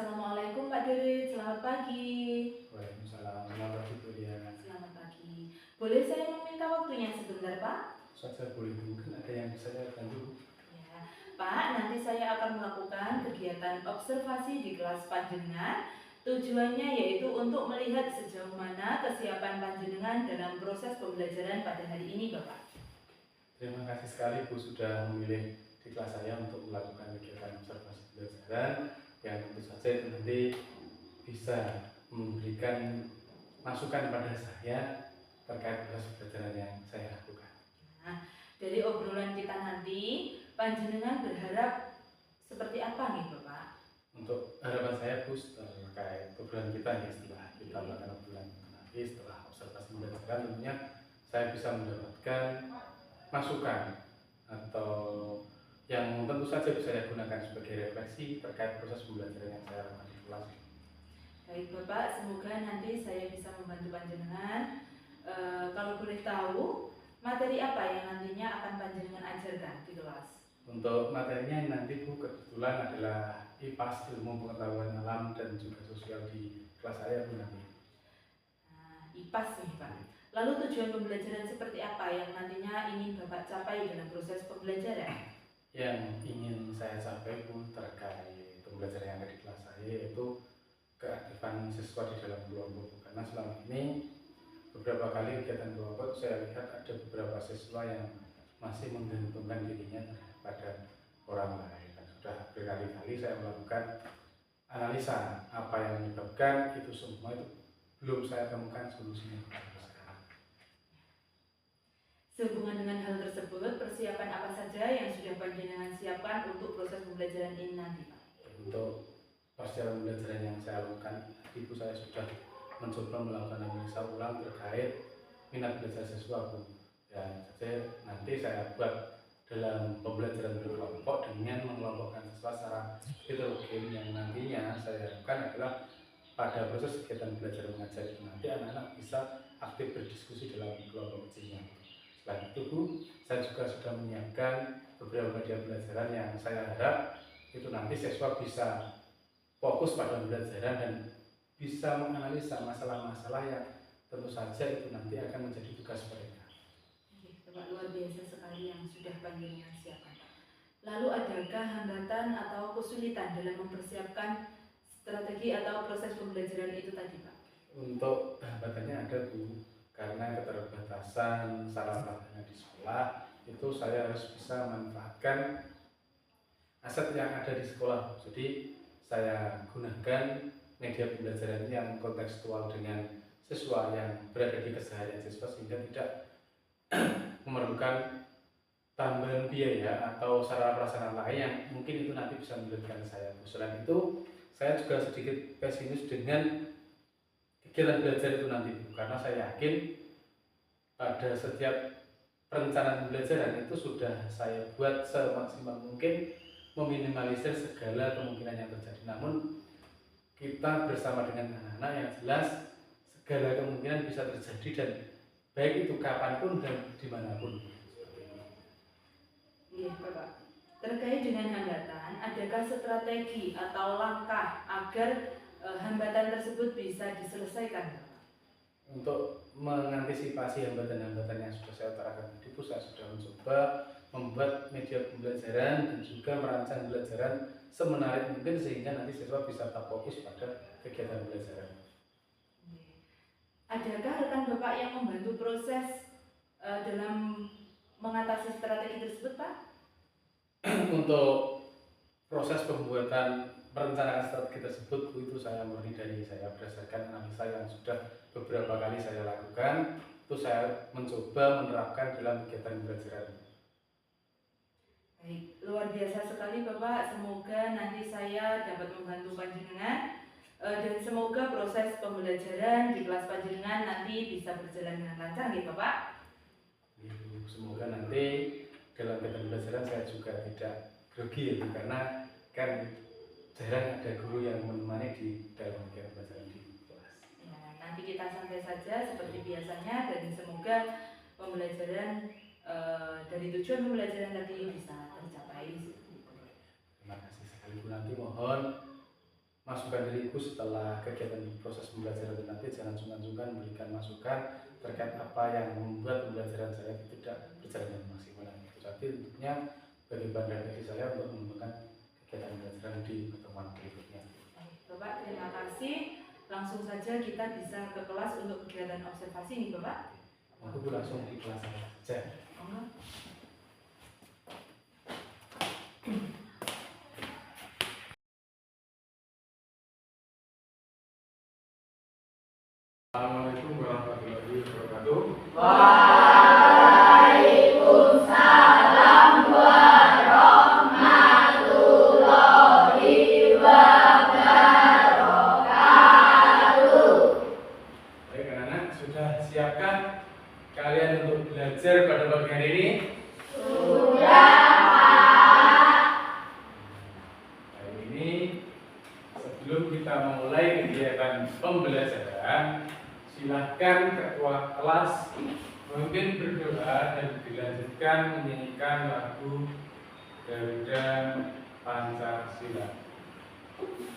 Assalamualaikum Pak Derit, selamat pagi. Waalaikumsalam, selamat pagi Bu Diana. Selamat pagi. Boleh saya meminta waktunya sebentar Pak? Saja boleh Bu, mungkin ada yang bisa saya bantu? Ya, Pak, nanti saya akan melakukan kegiatan observasi di kelas panjenengan. Tujuannya yaitu untuk melihat sejauh mana kesiapan panjenengan dalam proses pembelajaran pada hari ini Bapak. Terima kasih sekali Bu sudah memilih di kelas saya untuk melakukan kegiatan observasi pembelajaran yang tentu saja itu nanti bisa memberikan masukan pada saya terkait proses pembelajaran yang saya lakukan. Nah, dari obrolan kita nanti, panjenengan berharap seperti apa nih Bapak? Untuk harapan saya Bu terkait obrolan kita ya, setelah kita melakukan obrolan nanti setelah observasi pembelajaran tentunya saya bisa mendapatkan masukan atau yang tentu saja bisa saya gunakan sebagai refleksi terkait proses pembelajaran yang saya lakukan di kelas. Baik Bapak, semoga nanti saya bisa membantu panjenengan. Kalau boleh tahu, materi apa yang nantinya akan panjenengan ajarkan di kelas? Untuk materinya nanti Bu kebetulan adalah IPAS, ilmu pengetahuan alam dan juga sosial di kelas saya Bu nanti. Nah, IPAS nih Pak. Lalu tujuan pembelajaran seperti apa yang nantinya ingin Bapak capai dalam proses pembelajaran? Yang ingin saya capai Bu terkait pembelajaran yang ada di kelas saya yaitu keaktifan siswa di dalam kelompok, karena selama ini beberapa kali kegiatan kelompok saya lihat ada beberapa siswa yang masih menggantungkan dirinya pada orang lain, dan sudah berkali-kali saya melakukan analisa apa yang menyebabkan itu semua, itu belum saya temukan solusinya sampai sekarang. Sehubungan dengan hal tersebut, persiapan apa saja yang sudah panjenengan siapkan untuk proses pembelajaran ini nanti Pak? Untuk persiapan pembelajaran yang saya lakukan, Ibu saya sudah mencoba melakukan analisa ulang terkait minat belajar siswa Bu. Ya, jadi nanti saya buat dalam pembelajaran berkelompok dengan mengelompokkan siswa secara heterogen, yang nantinya saya lakukan adalah pada proses kegiatan belajar mengajar itu nanti anak-anak bisa aktif berdiskusi dalam kelompok kecilnya. Selain itu Bu, saya juga sudah menyiapkan beberapa media pelajaran yang saya harap itu nanti siswa bisa fokus pada pembelajaran dan bisa menganalisa masalah-masalah yang tentu saja itu nanti akan menjadi tugas mereka. Bapak, luar biasa sekali yang sudah panjenengan siapkan. Lalu adakah hambatan atau kesulitan dalam mempersiapkan strategi atau proses pembelajaran itu tadi Pak? Untuk hambatannya ada Bu, karena keterbatasan sarana di sekolah itu saya harus bisa memanfaatkan aset yang ada di sekolah. Jadi saya gunakan media pembelajaran yang kontekstual dengan siswa yang berada di keseharian siswa, sehingga tidak memerlukan tambahan biaya atau sarana prasarana lain yang mungkin itu nanti bisa menyulitkan saya. Selain itu, saya juga sedikit pesimis dengan kegiatan belajar itu nanti, karena saya yakin pada setiap perencanaan pembelajaran itu sudah saya buat semaksimal mungkin meminimalisir segala kemungkinan yang terjadi. Namun kita bersama dengan anak-anak yang jelas segala kemungkinan bisa terjadi, dan baik itu kapanpun dan dimanapun. Iya Bapak. Terkait dengan hambatan, adakah strategi atau langkah agar hambatan tersebut bisa diselesaikan Bapak? Untuk mengantisipasi hambatan-hambatan yang sudah saya utarakan tadi, saya sudah mencoba membuat media pembelajaran dan juga merancang pembelajaran semenarik mungkin sehingga nanti siswa bisa tetap fokus pada kegiatan pembelajaran. Adakah rekan Bapak yang membantu proses dalam mengatasi strategi tersebut Pak? Untuk proses pembuatan perencanaan strategi tersebut itu saya murni dari saya berdasarkan analisa yang sudah beberapa kali saya lakukan, itu saya mencoba menerapkan dalam kegiatan pembelajaran. Baik, luar biasa sekali Bapak. Semoga nanti saya dapat membantu panjenengan dan semoga proses pembelajaran di kelas panjenengan nanti bisa berjalan dengan lancar ya Bapak. Semoga nanti dalam kegiatan pembelajaran saya juga tidak grogi ya, karena kan jarang ada guru yang menemani di dalam kegiatan pembelajaran di kelas. Ya, nanti kita santai saja seperti biasanya dan semoga pembelajaran dari tujuan pembelajaran tadi bisa tercapai. Terima kasih sekali Bu, nanti mohon masukan masukan dari Ibu setelah kegiatan proses pembelajaran itu nanti jangan sungkan-sungkan memberikan masukan terkait apa yang membuat pembelajaran saya tidak berjalan dengan maksimal. Jadi tentunya bagi bahan refleksi saya untuk mengembangkan kegiatan pembelajaran di pertemuan berikutnya. Bapak, terima kasih. Langsung saja kita bisa ke kelas untuk kegiatan observasi nih Bapak. Aku langsung di kelas saja. Assalamualaikum warahmatullahi wabarakatuh. Waalaikumsalam warahmatullahi wabarakatuh. Baik anak-anak, sudah siapkah kalian untuk belajar pada pagi hari ini? Sudah, Pak. Hari ini sebelum kita memulai kegiatan pembelajaran, silahkan ketua kelas memimpin berdoa dan dilanjutkan menyanyikan lagu Garuda Pancasila.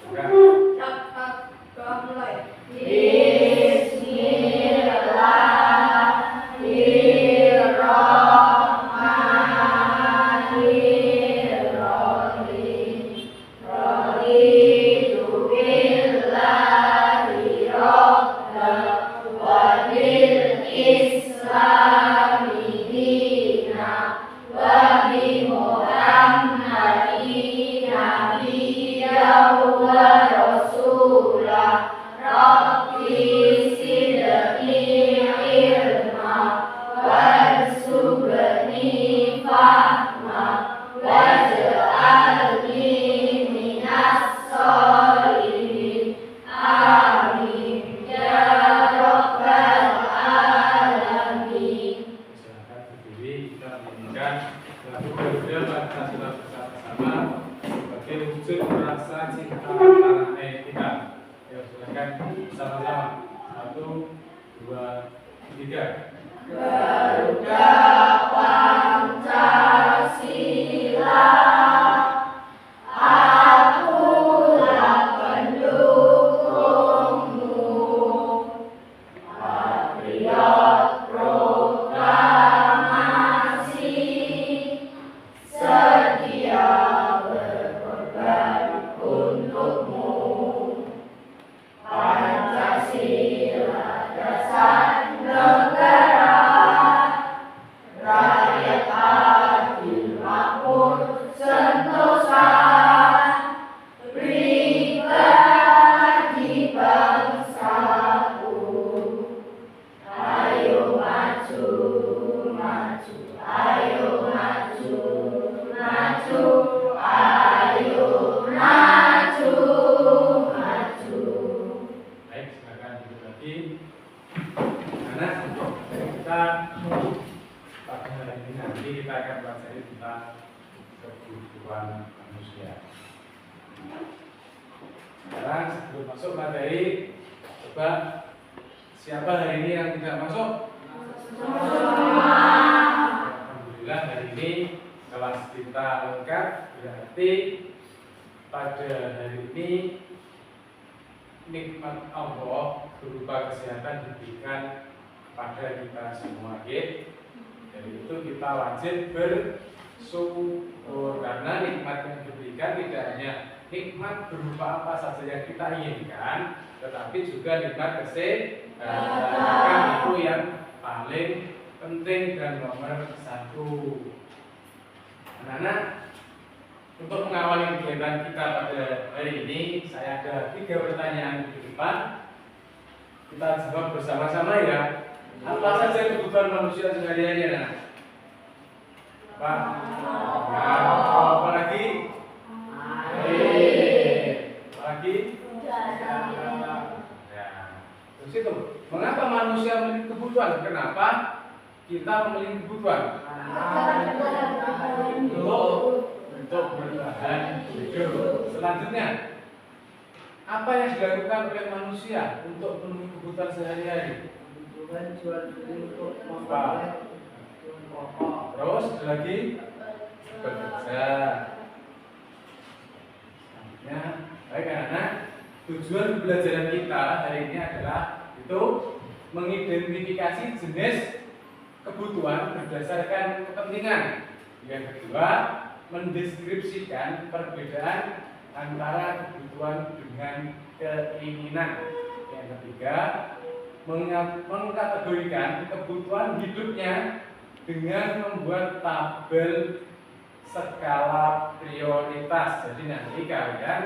Bismillahirrahmanirrahim. Raditu billahi rabban wa bil islami dina wa bi Muhammadin nabiyyan wa rasulah. Rabbi zidni ilma warzuqni fahma waj'alni minas sholihin. Amin ya rabbal alamin. Silakan berdiri, kita menyanyikan lagu Garuda Pancasila bersama-sama sebagai wujud rasa cinta tanah air kita. Ya, silakan sama-sama. 1, 2, 3. Garuda Pancasila, akulah pendukungmu, patriot proklamasi, sedia berkorban untukmu. Pancasila dasar negara, rakyat adil makmur sentosa, pribadi bangsaku. Ayo maju, maju, ayo maju, maju, ayo maju, maju. Baik, silakan duduk lagi. Anak, kita pada hari ini nanti kita akan pelajari tentang kebutuhan manusia. Sekarang sebelum masuk materi, coba siapa hari ini yang tidak masuk? Alhamdulillah hari ini kelas kita lengkap, berarti pada hari ini nikmat Allah berupa kesehatan diberikan kepada kita semua, ya. Dari itu kita wajib bersyukur karena nikmat yang diberikan tidak hanya nikmat berupa apa saja yang kita inginkan, tetapi juga nikmat kesehatan itu yang paling penting dan nomor 1. Anak-anak, untuk mengawali kegiatan kita pada hari ini, saya ada 3 pertanyaan di depan. Kita jawab bersama-sama ya. Apa saja kebutuhan manusia sehari-hari, anak? Apa? Apa lagi? Air. Apa lagi? Ya. Terus itu, mengapa manusia memiliki kebutuhan? Kenapa kita memiliki kebutuhan? Untuk bertahan hidup. Selanjutnya, apa yang dilakukan oleh manusia untuk memenuhi kebutuhan sehari-hari? Jual beli untuk Apa? pokok. Terus ada lagi bekerja. Selanjutnya, baik anak, tujuan pembelajaran kita hari ini adalah itu mengidentifikasi jenis kebutuhan berdasarkan kepentingan. Yang kedua, mendeskripsikan perbedaan antara kebutuhan dengan keinginan. Yang ketiga, mengkategorikan kebutuhan hidupnya dengan membuat tabel skala prioritas. Jadi nanti kalian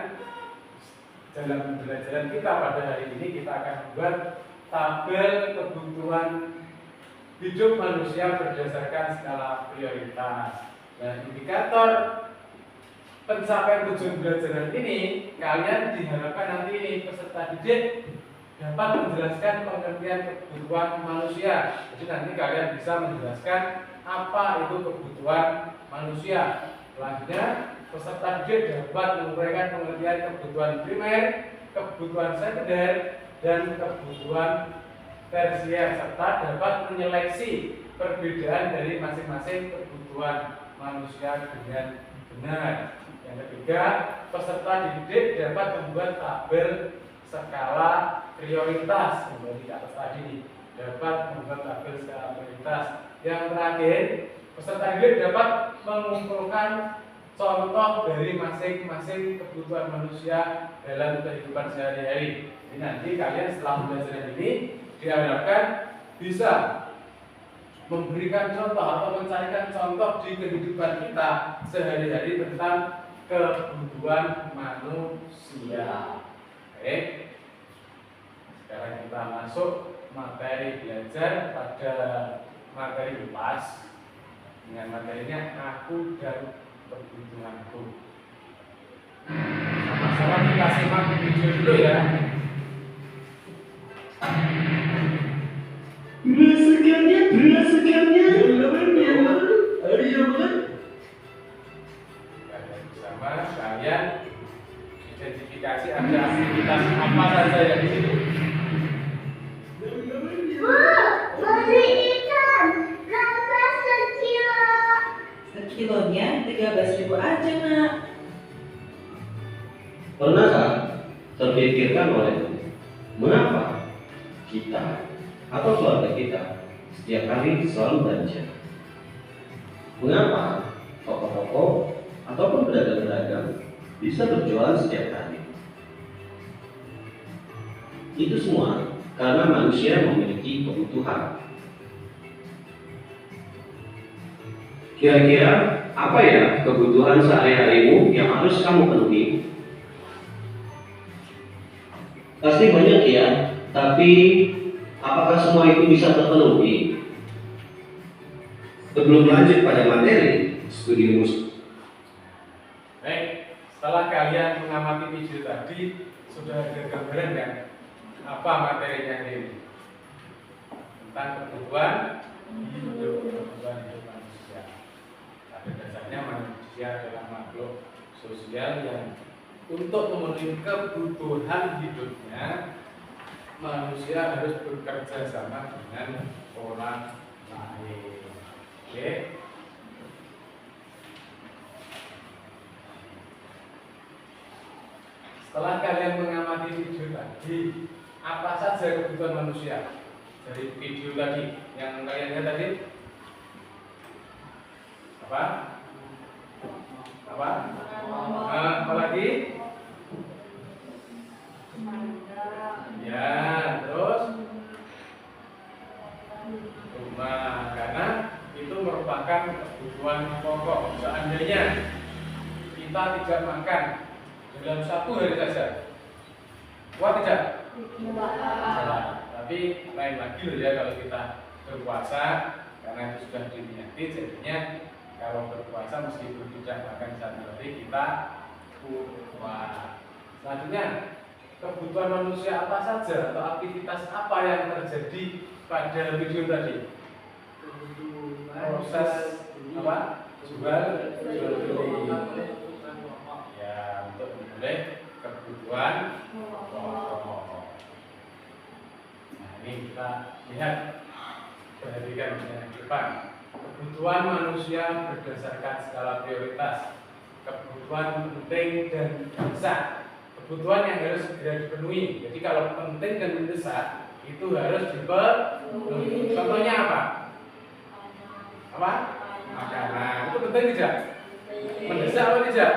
dalam pembelajaran kita pada hari ini kita akan membuat tabel kebutuhan hidup manusia berdasarkan skala prioritas. Nah, indikator pencapaian tujuan pembelajaran ini kalian diharapkan nanti ini peserta didik dapat menjelaskan pengertian kebutuhan manusia. Jadi nanti kalian bisa menjelaskan apa itu kebutuhan manusia. Selanjutnya peserta didik dapat menguraikan pengertian kebutuhan primer, kebutuhan sekunder, dan kebutuhan tersier serta dapat menyeleksi perbedaan dari masing-masing kebutuhan manusia dengan benar. Yang ketiga, peserta didik dapat membuat tabel skala prioritas. Kembali ke atas tadi, dapat membuat tabel skala prioritas. Yang terakhir, peserta didik dapat mengumpulkan contoh dari masing-masing kebutuhan manusia dalam kehidupan sehari-hari. Jadi nanti kalian setelah belajar ini diharapkan bisa memberikan contoh atau mencarikan contoh di kehidupan kita sehari-hari tentang kebutuhan manusia. Oke. Sekarang kita masuk materi belajar pada materi lepas dengan materinya aku dan kebutuhanku. Sama-sama kita simak video dulu ya. Berdasarkannya, ayo bersama kalian identifikasi ada aktivitas apa saja yang di situ. beli ikan, berapa sekilo? Sekilonya 13.000 aja, Nak. Pernahkah terpikirkan olehmu mengapa kita atau keluarga kita setiap hari selalu belanja? Mengapa toko-toko ataupun pedagang-pedagang bisa berjualan setiap hari? Itu semua karena manusia memiliki kebutuhan. Kira-kira apa ya kebutuhan sehari-harimu yang harus kamu penuhi? Pasti banyak ya, tapi apakah semua itu bisa terpenuhi? Sebelum lanjut pada materi studi musik. Baik, setelah kalian mengamati video tadi, sudah ada gambaran kan apa materinya ini? Tentang kebutuhan hidup manusia. Pada dasarnya manusia adalah makhluk sosial yang untuk memenuhi kebutuhan hidupnya manusia harus bekerja sama dengan orang lain. Oke. Setelah kalian mengamati video tadi, apa saja kebutuhan manusia dari video tadi yang kalian lihat tadi? Apa? Apa lagi? Ya, terus rumah, karena itu merupakan kebutuhan pokok. Seandainya kita tidak makan dalam satu hari saja, kuat tidak? Tidak. Tapi lain lagi loh ya kalau kita berpuasa, karena itu sudah diniati, jadinya kalau berpuasa meskipun tidak makan satu hari kita kuat. Selanjutnya, kebutuhan manusia apa saja atau aktivitas apa yang terjadi pada video tadi? Proses apa? Jual beli. Ya, untuk memulai kebutuhan pokok. Nah, ini kita lihat, perhatikan yang depan. Kebutuhan manusia berdasarkan skala prioritas. Kebutuhan penting dan mendesak. kebutuhan yang harus segera dipenuhi. Jadi kalau penting dan mendesak itu harus dipenuhi. Contohnya apa? Apa? Makanan. Itu penting tidak? Mendesak apa tidak?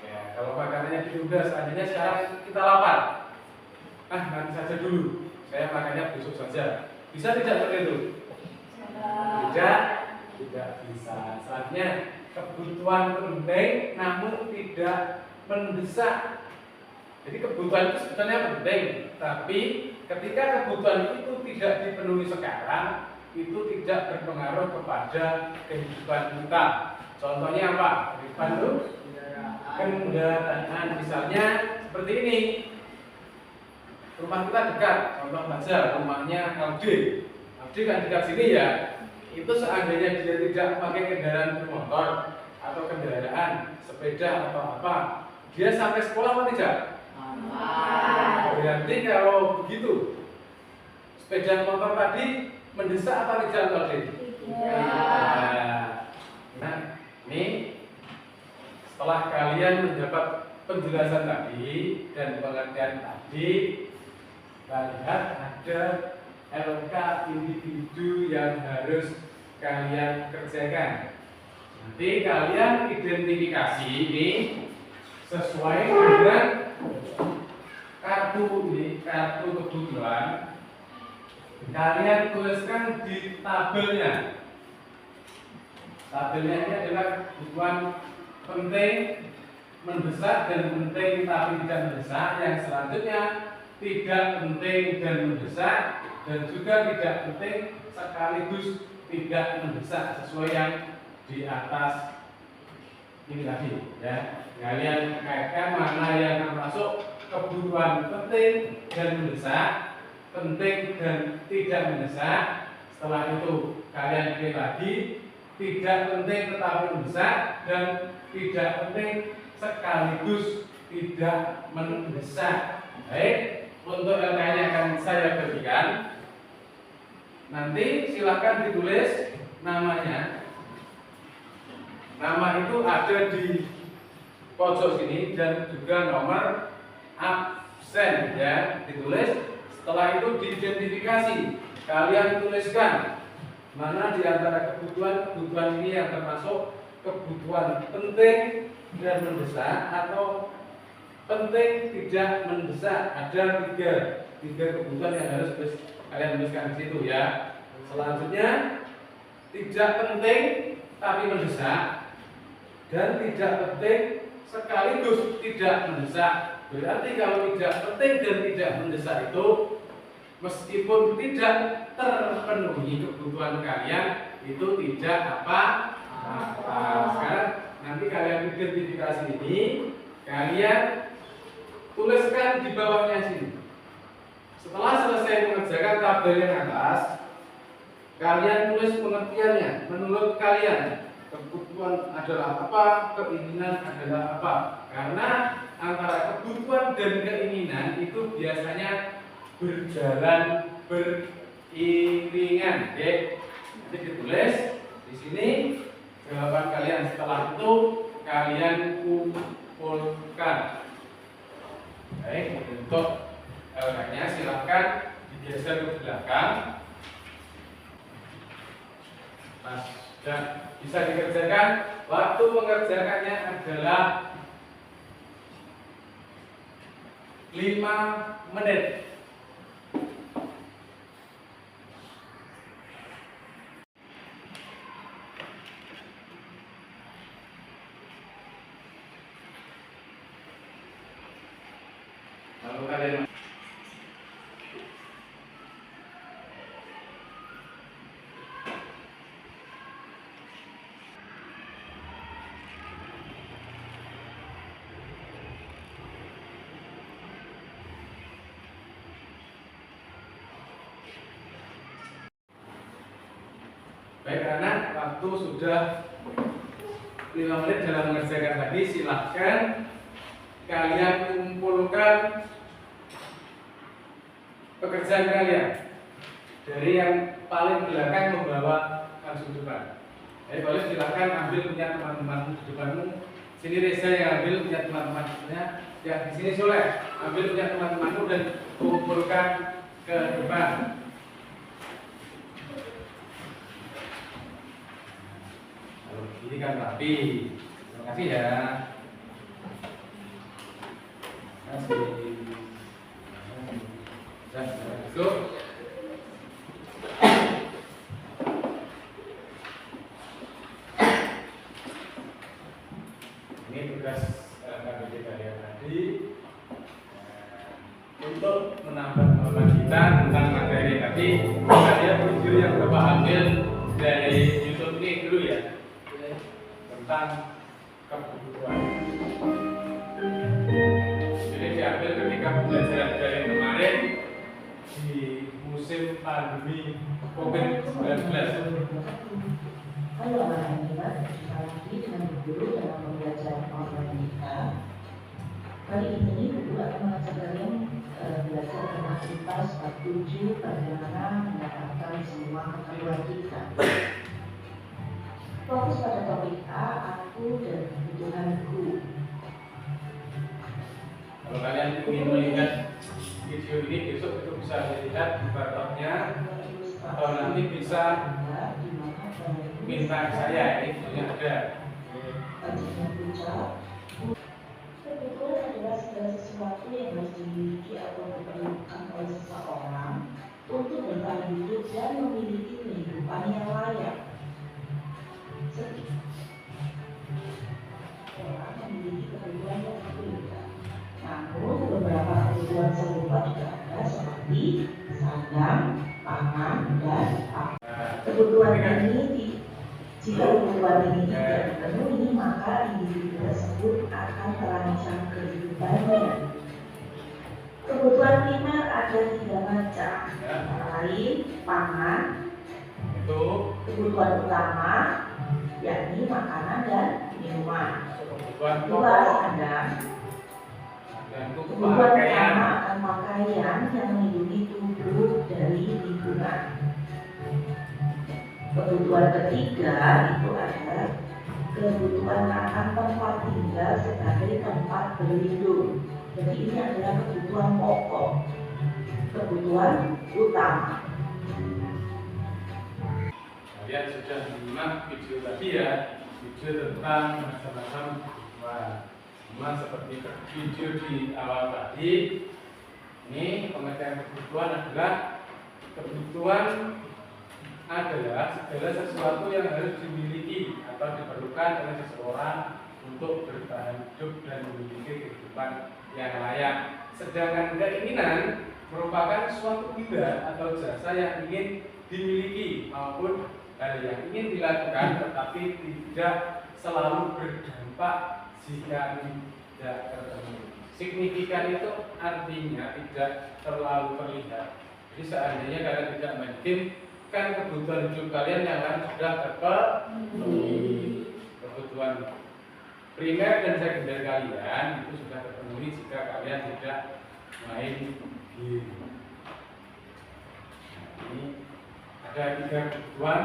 Ya, kalau makanannya ditunda, seandainya sekarang kita lapar. Nanti saja dulu. Saya makannya besok saja. Bisa tidak seperti itu? Tidak bisa. Selanjutnya kebutuhan penting namun tidak mendesak. Jadi kebutuhan itu sebetulnya penting, tapi ketika kebutuhan itu tidak dipenuhi sekarang, itu tidak berpengaruh kepada kehidupan kita. Contohnya apa? Kehidupan itu kendaraan, misalnya seperti ini. Rumah kita dekat, contoh saja rumahnya Aldi kan dekat sini ya. Itu seandainya dia tidak pakai kendaraan bermotor atau kendaraan sepeda atau apa, dia sampai sekolah atau tidak? Berarti kalau begitu sepeda motor tadi mendesak apa tidak tadi? Nah, ini setelah kalian mendapat penjelasan tadi dan pengertian tadi, kita lihat ada LK individu yang harus kalian kerjakan. Nanti kalian identifikasi ini sesuai dengan kartu kebutuhan. Kalian tuliskan di tabelnya. Tabelnya ini adalah kebutuhan penting, mendesak dan penting tapi tidak mendesak. Yang selanjutnya tidak penting dan mendesak, dan juga tidak penting sekaligus tidak mendesak, sesuai yang di atas ini tadi ya. Kalian kaitkan mana yang termasuk kebutuhan penting dan mendesak, penting dan tidak mendesak. Setelah itu kalian pilih lagi tidak penting tetapi mendesak dan tidak penting sekaligus tidak mendesak. Baik, untuk LK-nya akan saya berikan. Nanti silahkan ditulis namanya. Nama itu ada di pojok sini dan juga nomor absen ya, ditulis. Setelah itu diidentifikasi. Kalian tuliskan mana di antara kebutuhan ini yang termasuk kebutuhan penting dan mendesak atau penting tidak mendesak. Ada tiga kebutuhan yang harus kalian tuliskan di situ ya. Selanjutnya tidak penting tapi mendesak dan tidak penting sekaligus tidak mendesak. Berarti kalau tidak penting dan tidak mendesak itu meskipun tidak terpenuhi kebutuhan kalian itu tidak apa-apa. Sekarang nanti kalian identifikasi ini, kalian tuliskan di bawahnya sini. Setelah selesai mengerjakan tabel yang atas, kalian tulis pengertiannya menurut kalian. Kebutuhan adalah apa, keinginan adalah apa. Karena antara kebutuhan dan keinginan itu biasanya berjalan beriringan. Oke, nanti ditulis di sini jawaban kalian. Setelah itu kalian kumpulkan. Baik, untuk LK-nya silahkan digeser ke belakang. Nah, dan bisa dikerjakan. Waktu mengerjakannya adalah 5 menit. Lalu kalian baik, karena waktu sudah 5 menit dalam mengerjakan tadi, silahkan kalian kumpulkan pekerjaan kalian dari yang paling belakang membawa langsung depan. Jadi boleh silahkan ambil punya teman-teman di depanmu Sini Reza yang ambil punya teman-temannya, yang di sini Soleh ambil punya teman-temanmu dan kumpulkan ke depan. Kalau ini kan rapi. Terima kasih ya. Terima kasih. Masuk. Ini tugas KBD kalian tadi untuk menambah pengetahuan kita tentang materi tadi. Kalian video yang Bapak ambil dari YouTube ini dulu ya, tentang kebutuhan. Jadi diambil ketika pembelajaran dari kemarin di musim pandemi COVID-19. Halo anak-anak, jumpa lagi dengan guru dalam pembelajaran online kita. Kali ini guru akan mengajak kalian belajar tentang IPA bab 7 bagaimana mendapatkan semua keperluan kita. Fokus pada topik A, aku dan kebutuhanku. Kalau kalian ingin melihat video ini besok itu bisa dilihat di barcode-nya atau nanti bisa minta saya, ini videonya ada. Kebutuhan adalah segala sesuatu yang harus dimiliki atau diperlukan oleh seseorang untuk bertahan hidup dan memiliki kehidupan yang layak. Orang memiliki kebutuhan yang berbeda. Namun beberapa kebutuhan serupa juga ada seperti sandang, pangan, dan air. Kebutuhan ini jika kebutuhan ini tidak dipenuhi, maka individu tersebut akan terancam kehidupannya. Kebutuhan primer ada 3 macam, antara lain pangan, Itu kebutuhan utama, yakni makanan dan minuman. kebutuhan Kedua, pokok sandang. dan Kebutuhan pakaian. utama akan pakaian yang melindungi tubuh dari lingkungan. Kebutuhan ketiga itu adalah kebutuhan akan tempat tinggal sebagai tempat berlindung. Jadi ini adalah kebutuhan pokok, kebutuhan utama. Kalian sudah menyimak video tadi ya, video tentang macam-macam kebutuhan. Cuma seperti video di awal tadi, ini pengertian kebutuhan adalah segala sesuatu yang harus dimiliki atau diperlukan oleh seseorang untuk bertahan hidup dan memiliki kehidupan yang layak. Sedangkan keinginan merupakan suatu benda atau jasa yang ingin dimiliki maupun hal yang ingin dilakukan tetapi tidak selalu berdampak jika tidak terpenuhi. Signifikan itu artinya tidak terlalu terlihat. Jadi seandainya kalian tidak main game, kan kebutuhan hidup kalian yang lain sudah terpenuhi. Kebutuhan primer dan sekunder kalian itu sudah terpenuhi jika kalian tidak main game. Nah, ini ada 3 kebutuhan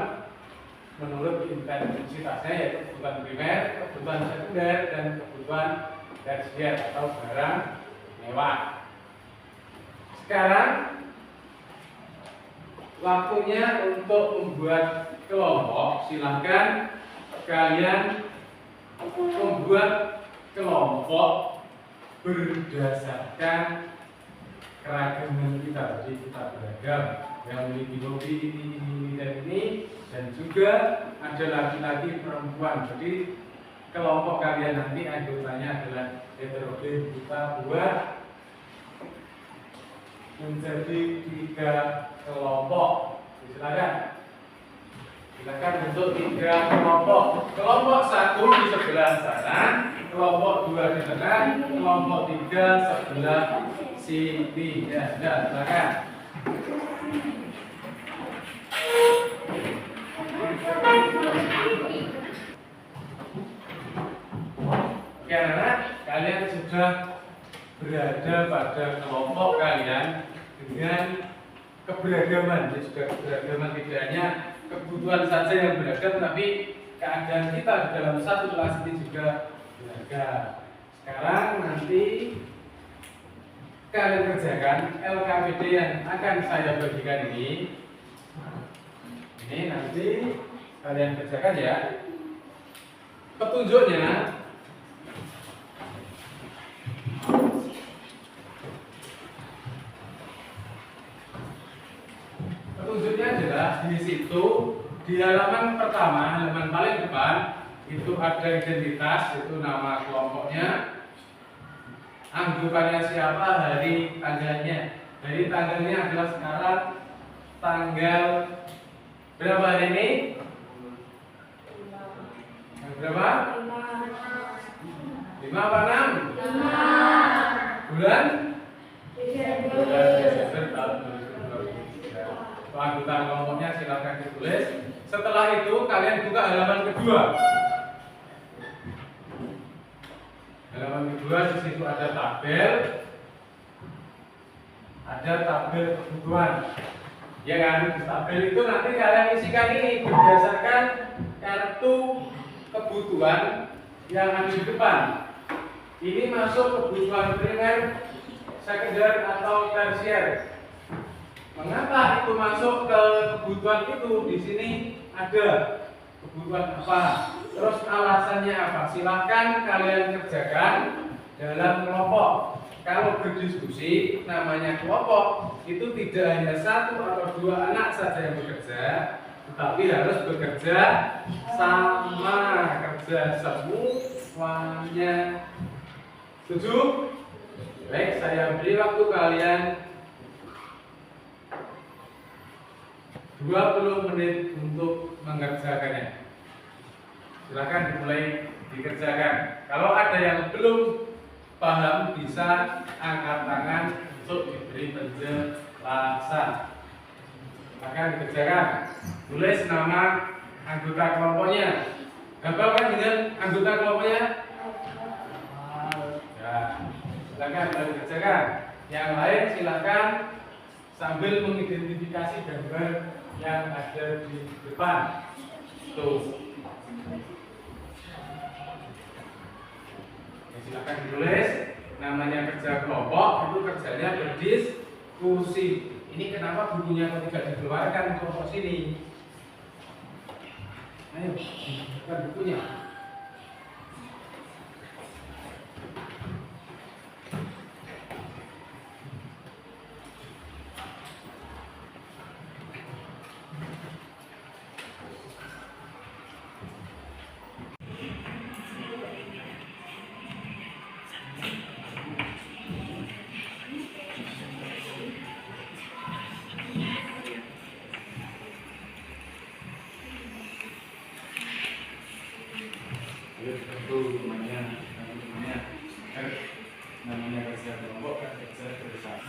menurut intensitasnya, yaitu kebutuhan primer, kebutuhan sekunder, dan kebutuhan tersier atau barang mewah. Sekarang waktunya untuk membuat kelompok. Silahkan kalian membuat kelompok berdasarkan keragaman kita. Jadi kita beragam, yang memiliki hobi ini dan ini, dan juga ada laki-laki perempuan. Jadi kelompok kalian nanti anggotanya adalah heterogen. Kita buat menjadi 3 kelompok. Silakan bentuk 3 kelompok. Kelompok 1 di sebelah sana, kelompok 2 di tengah, kelompok 3 sebelah sini. Ya, sudah, silakan. Karena kalian sudah berada pada kelompok kalian dengan keberagaman, ya sudah keberagaman, tidak hanya kebutuhan saja yang beragam, tapi keadaan kita di dalam satu kelas ini juga keluarga. Sekarang nanti kalian kerjakan LKPD yang akan saya bagikan ini. Ini nanti kalian kerjakan ya. Petunjuknya adalah di situ di halaman pertama, halaman paling depan itu ada identitas, itu nama kelompoknya, anggotanya siapa, hari tanggalnya. Jadi tanggalnya adalah sekarang tanggal berapa hari ini? Berapa? 5 apa 6? 5. Bulan? Bulan Desember tahun 2023. Anggota kelompoknya silakan ditulis. Setelah itu kalian buka halaman kedua. Halaman kedua di situ ada tabel. Ada tabel kebutuhan. Ya kan, di tabel itu nanti kalian isikan ini berdasarkan kartu kebutuhan yang ada di depan. Ini masuk kebutuhan primer, sekunder atau tersier. Mengapa itu masuk ke kebutuhan itu? Di sini ada kebutuhan apa? Terus alasannya apa? Silahkan kalian kerjakan dalam kelompok. Kalau berdiskusi namanya kelompok itu tidak hanya 1 atau 2 anak saja yang bekerja, tetapi harus bekerja sama, kerja semuanya. Setuju? Baik, saya beri waktu kalian 20 menit untuk mengerjakannya. Silakan dimulai dikerjakan. Kalau ada yang belum paham bisa angkat tangan untuk diberi penjelasan. Silakan dikerjakan. Tulis nama anggota kelompoknya. Hafalkan dengan anggota kelompoknya. Ya, silakan dikerjakan. Yang lain silakan sambil mengidentifikasi gambar yang ada di depan. Tuh. Ya, silakan ditulis. Namanya kerja kelompok itu kerjanya berdiskusi. Ini kenapa bukunya kok tidak dikeluarkan kelompok sini? Ayo, bukan bukunya. Namanya kerja kelompok kan kerja bersama.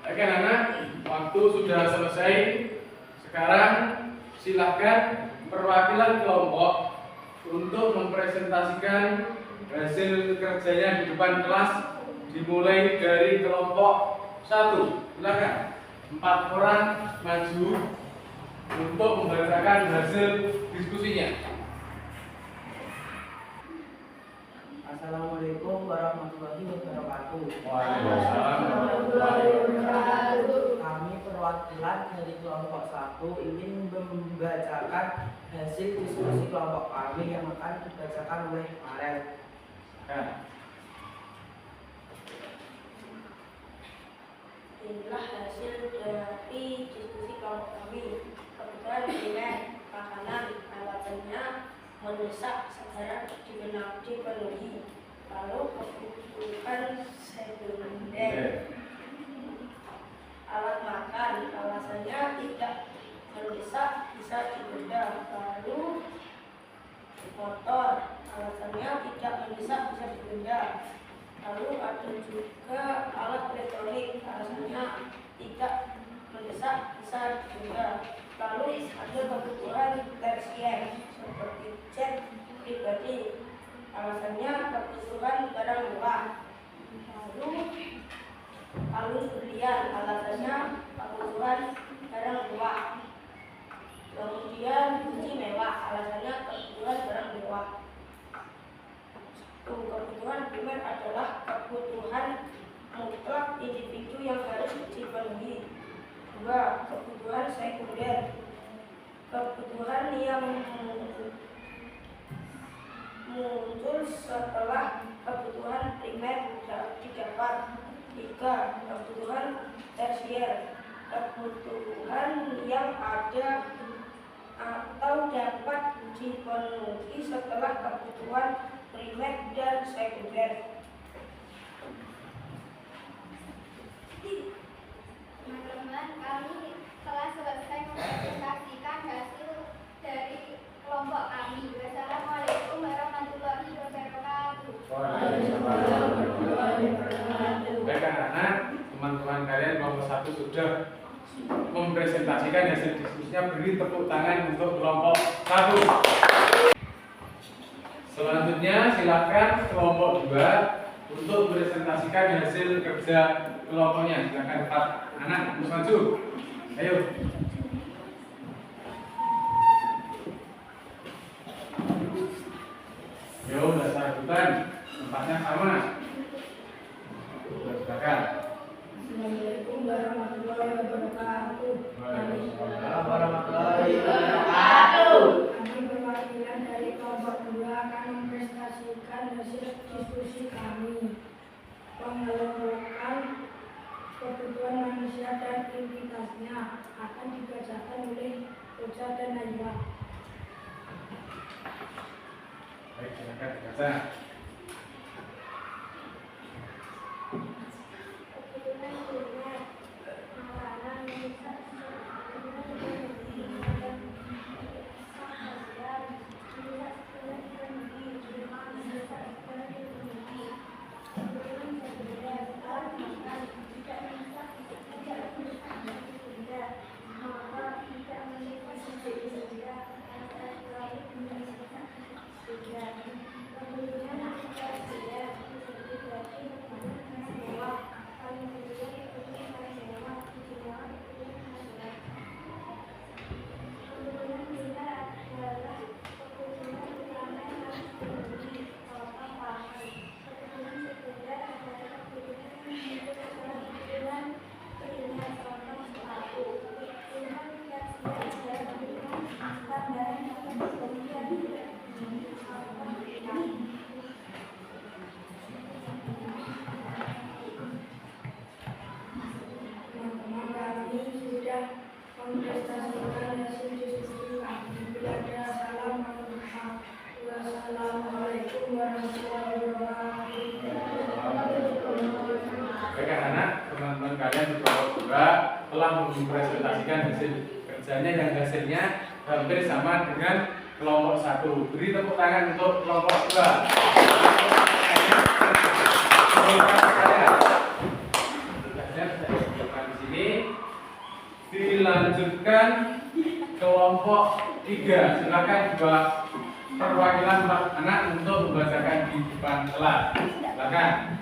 Oke anak, waktu sudah selesai. Sekarang silahkan perwakilan kelompok untuk mempresentasikan hasil kerjanya di depan kelas, dimulai dari kelompok 1. Silakan 4 orang maju untuk membacakan hasil diskusinya. Assalamualaikum warahmatullahi wabarakatuh. Waalaikumsalam. Kami perwakilan dari kelompok 1 ingin membacakan hasil diskusi kelompok kami yang akan dibacakan oleh Farel. Inilah hasil dari diskusi kelompok kami. Kebutuhan primer makanan alasannya mendesak secara dipenuhi. Lalu kebutuhan sekunder alat makan alasannya tidak mendesak, bisa ditunda. Lalu motor alasannya tidak mendesak, bisa ditunda. Lalu ada juga alat elektronik alasannya tidak mendesak, bisa ditunda. Lalu ada kebutuhan tersier seperti jet pribadi alasannya kebutuhan barang mewah. Lalu berlian, alasannya kebutuhan barang mewah. Kemudian kunci mewah, alasannya kebutuhan barang mewah. Kebutuhan primer adalah kebutuhan mutlak individu yang harus dipenuhi. 2. Kebutuhan sekunder, kebutuhan yang muncul setelah kebutuhan primer didapat. 3. Kebutuhan tersier, kebutuhan yang ada atau dapat dipenuhi setelah kebutuhan primer dan sekunder. Teman-teman, kami telah selesai mempresentasikan hasil dari kelompok kami. Wassalamualaikum warahmatullahi wabarakatuh. Baik anak-anak, teman-teman kalian kelompok 1 sudah mempresentasikan hasil diskusinya. Beri tepuk tangan untuk kelompok 1. Selanjutnya silakan kelompok 2 untuk mempresentasikan hasil kerja kelompoknya. Silakan Pak anak maju. Ayo. Yo, dasar rebutan. Tempatnya sama. Silakan. Assalamualaikum warahmatullahi wabarakatuh. Waalaikumsalam warahmatullahi wabarakatuh. Kami perwakilan dari kelompok 2 akan mempresentasikan hasil diskusi kami. Pengelolaan kebutuhan manusia dan entitasnya akan dibacakan oleh Roja dan Naya. Baik, silakan dibaca. Kebutuhan primer, makanan, minuman, Mempresentasikan hasil diskusi kami. Bila ada salam, mohon maaf. Wassalamualaikum warahmatullahi wabarakatuh. Baik anak, teman-teman kalian di kelompok 2 telah mempresentasikan hasil kerjanya yang hasilnya hampir sama dengan kelompok 1. Beri tepuk tangan untuk kelompok 2. Tugasnya sudah disebutkan di sini. Dilanjutkan kelompok 3. Silakan dua perwakilan anak untuk membacakan di depan kelas. Silakan.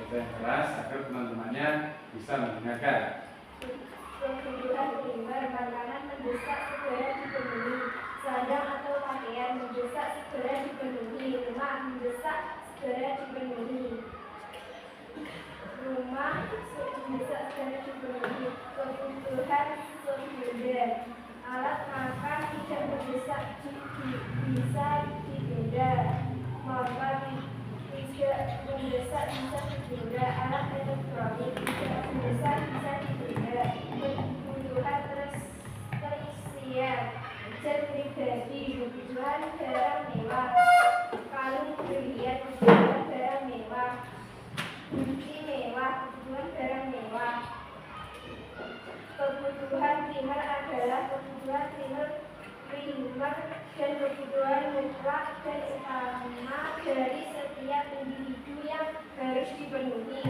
Yang keras agar teman-temannya bisa mendengarkan. kebutuhan primer, makanan mendesak segera dipenuhi, sandang atau pakaian mendesak segera dipenuhi, rumah mendesak segera dipenuhi, mendesak segera dipenuhi, kebutuhan sekunder, alat makan tidak mendesak bisa ditunda, motor tidak mendesak bisa ditunda, alat elektronik tidak mendesak bisa ditunda. primer dan kebutuhan mutlak dan utama dari setiap individu yang harus dipenuhi.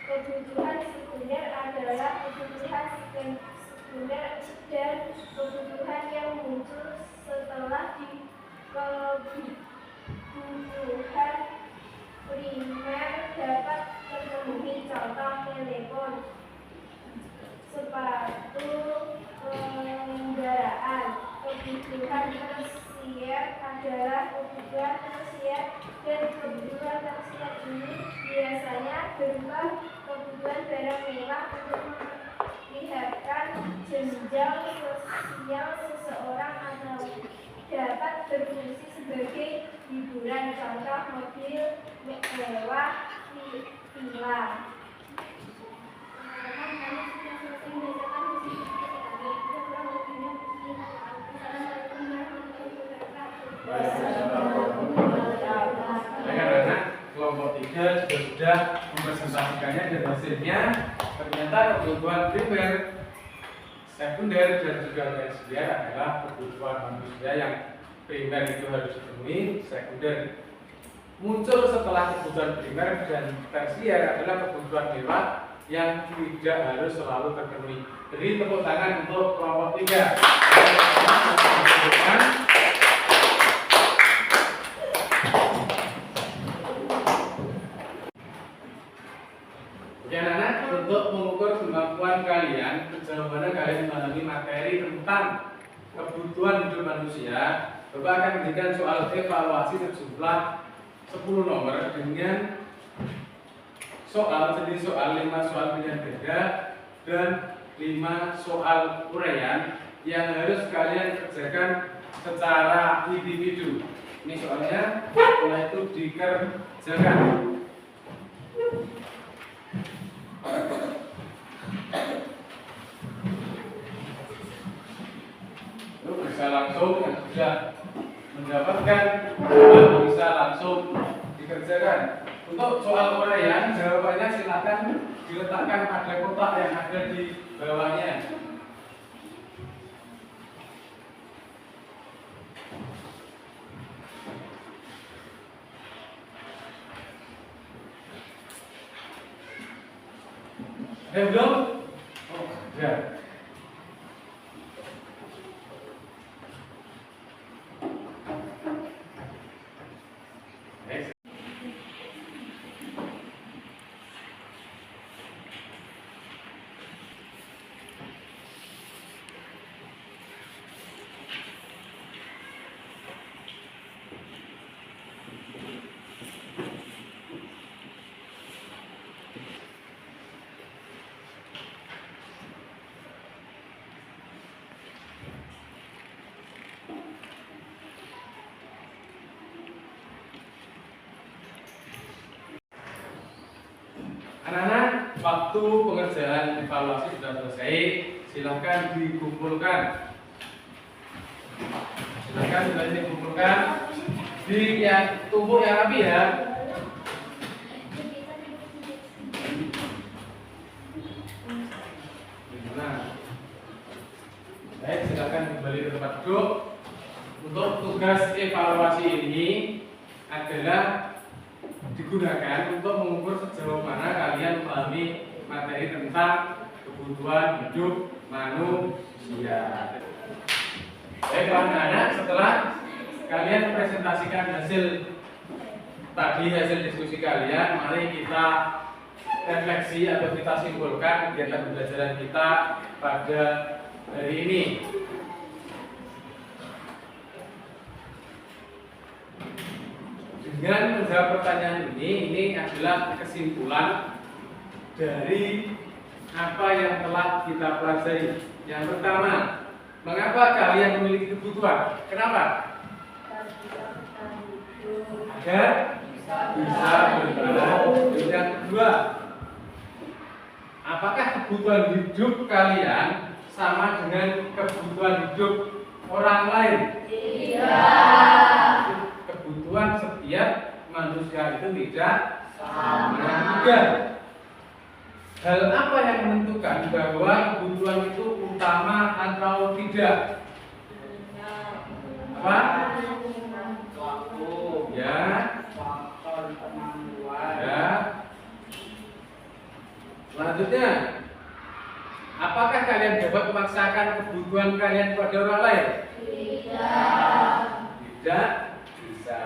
Kebutuhan sekunder adalah kebutuhan sekunder dan kebutuhan yang muncul setelah kebutuhan primer dapat terpenuhi. Contoh telepon, sepatu, kendaraan. Kebutuhan tersier adalah kebutuhan tersier dan kebutuhan tersier ini biasanya berupa kebutuhan barang mewah untuk memperlihatkan jenjang sosial seseorang atau dapat berfungsi sebagai hiburan. Contoh mobil mewah, villa. Anak-anak kelompok 3 sudah mempresentasikannya dan hasilnya ternyata kebutuhan primer, sekunder dan juga tersier adalah kebutuhan manusia yang primer itu harus dipenuhi, sekunder muncul setelah kebutuhan primer, dan tersier adalah kebutuhan mewah yang tidak harus selalu terpenuhi. Jadi tepuk tangan untuk kelompok 3. Oke anak-anak, untuk mengukur kemampuan kalian sejauh mana kalian memahami materi tentang kebutuhan hidup manusia, Bapak akan memberikan soal evaluasi sejumlah 10 nomor dengan jenis soal 5 soal pilihan beda dan 5 soal uraian yang harus kalian kerjakan secara individu. Ini soalnya, setelah itu dikerjakan. Lu bisa langsung yang sudah mendapatkan bisa langsung dikerjakan. Untuk soal uraian, jawabannya silakan diletakkan pada kotak yang ada di bawahnya. Belum? Oh, ya. Anak-anak, waktu pengerjaan evaluasi sudah selesai. Silahkan dikumpulkan. Silahkan sudah dikumpulkan di yang tumpuk yang rapi ya. Nah, baik, silahkan kembali ke tempat duduk. Untuk tugas evaluasi ini adalah digunakan untuk mengukur sejauh mana kalian memahami materi tentang kebutuhan hidup manusia. Baik anak-anak, setelah kalian presentasikan hasil diskusi kalian, mari kita refleksi atau kita simpulkan kegiatan pembelajaran kita pada hari ini. Dengan menjawab pertanyaan ini adalah kesimpulan dari apa yang telah kita pelajari. Yang pertama, mengapa kalian memiliki kebutuhan? Kenapa? Agar bisa bergerak. Yang kedua, apakah kebutuhan hidup kalian sama dengan kebutuhan hidup orang lain? Tidak. Kebutuhan setiap manusia itu tidak sama juga. Hal apa yang menentukan bahwa kebutuhan itu utama atau tidak? Apa? Waktu. Ya. Faktor kemampuan. Ya. Selanjutnya, apakah kalian dapat memaksakan kebutuhan kalian pada orang lain? Tidak bisa.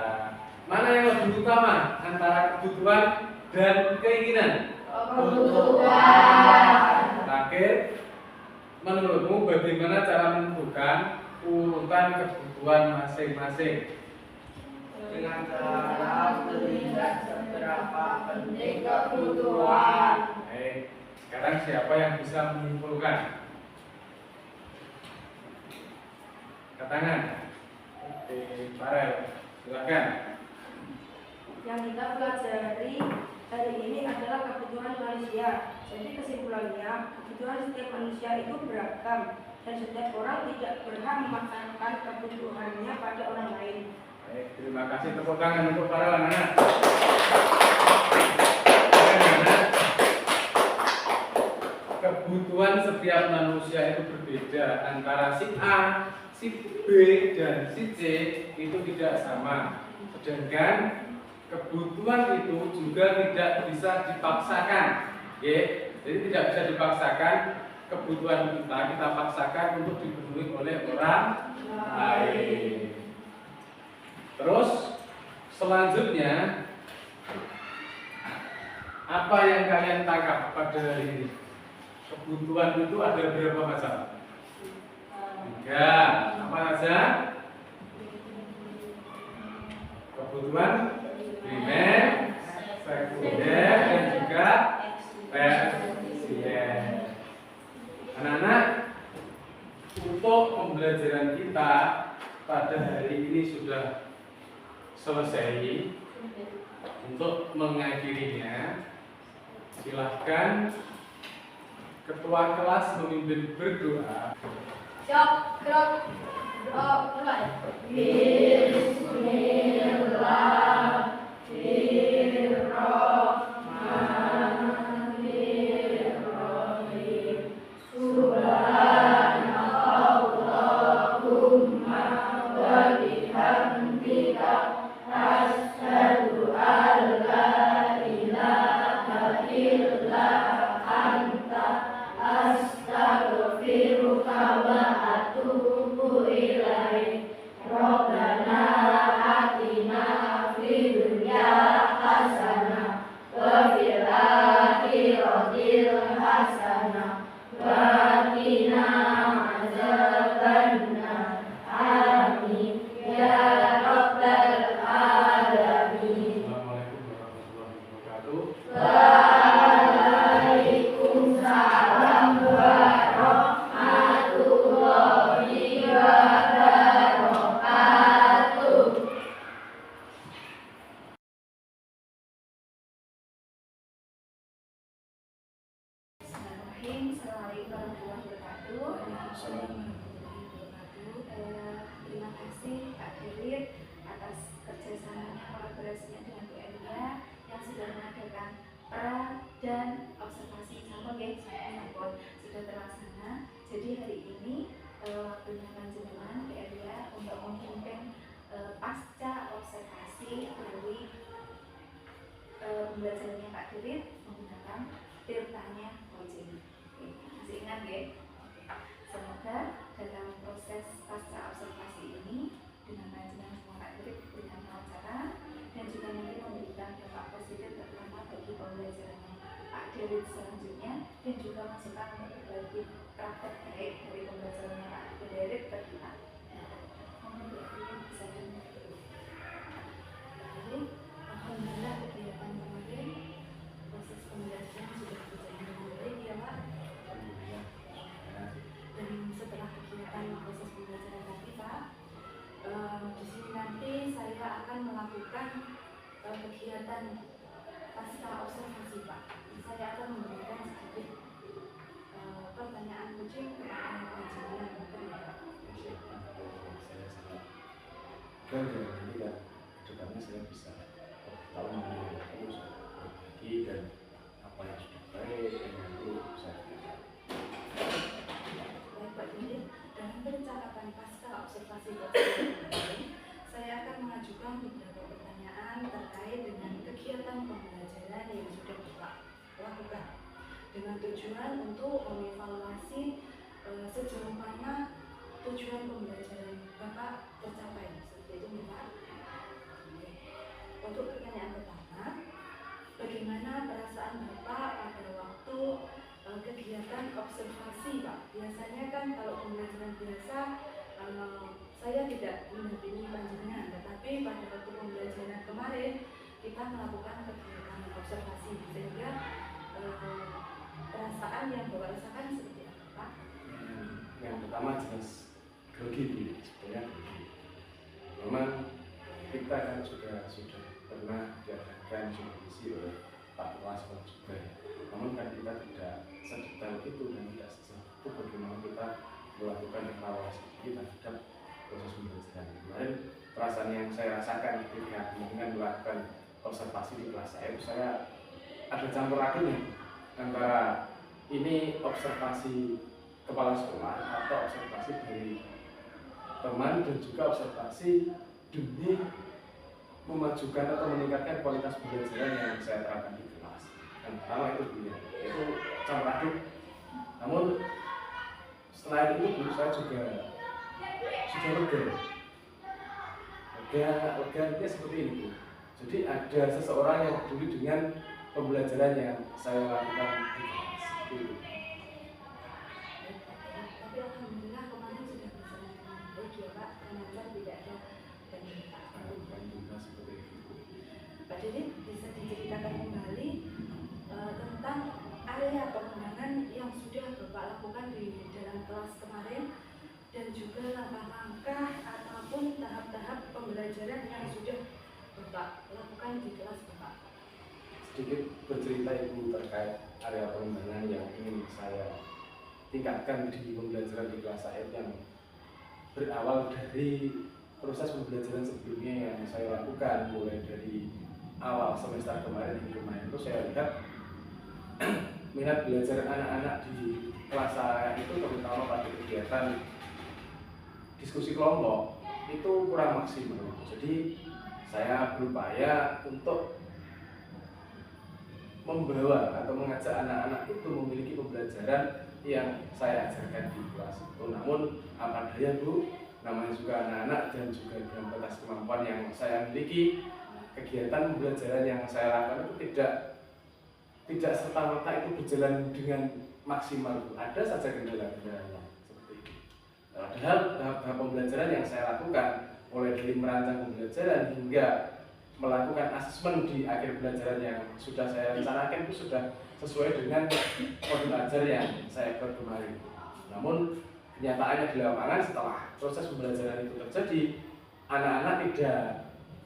Mana yang lebih utama antara kebutuhan dan keinginan? Terakhir, menurutmu bagaimana cara menentukan urutan kebutuhan masing-masing? Dengan cara melihat seberapa penting kebutuhan. Baik, sekarang siapa yang bisa menyimpulkan? Angkat tangan. Oke, Farel, silakan. Yang kita pelajari hari ini adalah kebutuhan manusia. Jadi kesimpulannya, kebutuhan setiap manusia itu beragam dan setiap orang tidak berhak memaksakan kebutuhannya pada orang lain. Baik, terima kasih, tepuk tangan untuk Farel, anak-anak. Kebutuhan setiap manusia itu berbeda antara si A, si B, dan si C itu tidak sama. Sedangkan kebutuhan itu juga tidak bisa dipaksakan, ya. Jadi tidak bisa dipaksakan kebutuhan kita paksakan untuk dipenuhi oleh orang lain. Terus selanjutnya, apa yang kalian tangkap pada hari ini? Kebutuhan itu ada berapa macam? 3. Apa saja? Kebutuhan primer, sekunder, dan juga tersier. Anak-anak, untuk pembelajaran kita pada hari ini sudah selesai. Untuk mengakhirinya, silahkan ketua kelas memimpin berdoa. Assalamualaikum warahmatullahi wabarakatuh. Assalamualaikum warahmatullahi wabarakatuh. Terima kasih Kak Dirit atas kerjasamanya, kolaborasinya dengan Bu Elia yang sudah mengadakan pra dan observasi sampel yang sudah terlaksana. Jadi hari ini waktunya panjenengan Bu Elia untuk memimpin pasca observasi dari pembelajarannya Kak Dirit menggunakan tirtanya Ojin. Masih ingat ya? Semoga dalam proses pasca observasi ini dengan panjenengan semua Kak Dirit diberikan pelajaran dan juga nanti memberikan dampak positif terutama bagi pembelajarannya Pak Dirit selanjutnya dan juga masukan untuk berbagi praktek baik dari pembelajarannya Pak Dirit ke kita. Mohon Bu Dirit bisa dimulai. Alhamdulillah kegiatan kemarin proses pembelajaran sudah berjalan dengan baik ya Pak. Dan setelah kegiatan proses pembelajaran tadi Pak, di sini nanti saya akan melakukan kegiatan pasca observasi Pak. Saya akan memberikan sedikit pertanyaan kucing kepada panjenengan betul ya Pak. Dan nanti kan kedepannya saya bisa tahu mana yang harus berbagi dan apa yang sudah baik dan yang itu bisa diberikan. Baik Pak Dirit, dalam perencanaan pasca observasi bertujuan untuk mengevaluasi sejauh mana tujuan pembelajaran Bapak tercapai. Seperti itu Bapak. Untuk pertanyaan pertama, bagaimana perasaan Bapak pada waktu kegiatan observasi Pak? Biasanya kan kalau pembelajaran biasa saya tidak mendampingi panjenengan, tetapi pada waktu pembelajaran kemarin kita melakukan kegiatan observasi, sehingga perasaan yang Bapak rasakan seperti apa Pak? Yang pertama jelas grogi Bu, sebenarnya grogi. Memang kita kan sudah pernah diadakan supervisi oleh Pak Ketua juga ya. Namun kan kita tidak sedetail itu dan tidak sejauh itu bagaimana kita melakukan evaluasi terhadap proses pembelajaran. Kemarin perasaan yang saya rasakan ketika dengan melakukan observasi di kelas saya ada campur aduknya antara ini observasi kepala sekolah atau observasi dari teman dan juga observasi demi memajukan atau meningkatkan kualitas pembelajaran yang saya terapkan di kelas. Yang pertama itu itu campur aduk. Namun selain itu Bu, saya juga sudah lega seperti ini Bu. Jadi ada seseorang yang peduli dengan pembelajaran yang saya lakukan di kelas. Gitu. Tapi alhamdulillah kemarin sudah berjalan dengan baik ya Pak, lancar, tidak ada Alhamdulillah seperti itu. Pak Didit, bisa diceritakan kembali tentang area pengembangan yang sudah Bapak lakukan di dalam kelas kemarin dan juga langkah-langkah ataupun tahap-tahap pembelajaran yang sudah Bapak lakukan di kelas Bapak. Sedikit bercerita Ibu terkait area pengembangan yang ingin saya tingkatkan di pembelajaran di kelas saya yang berawal dari proses pembelajaran sebelumnya yang saya lakukan mulai dari awal semester kemarin hingga kemarin itu saya lihat minat belajar anak-anak di kelas saya itu terutama pada kegiatan diskusi kelompok itu kurang maksimal. Jadi saya berupaya untuk membawa atau mengajak anak-anak itu memiliki pembelajaran yang saya ajarkan di kelas itu. Namun apa daya Bu, namanya juga anak-anak dan juga dengan batas kemampuan yang saya miliki, kegiatan pembelajaran yang saya lakukan itu tidak serta-merta itu berjalan dengan maksimal Bu. Ada saja kendala-kendalanya seperti itu. Padahal tahap pembelajaran yang saya lakukan mulai dari merancang pembelajaran hingga melakukan asesmen di akhir pembelajaran yang sudah saya rencanakan itu sudah sesuai dengan modul ajar yang saya buat kemarin. Namun kenyataannya di lapangan setelah proses pembelajaran itu terjadi, anak-anak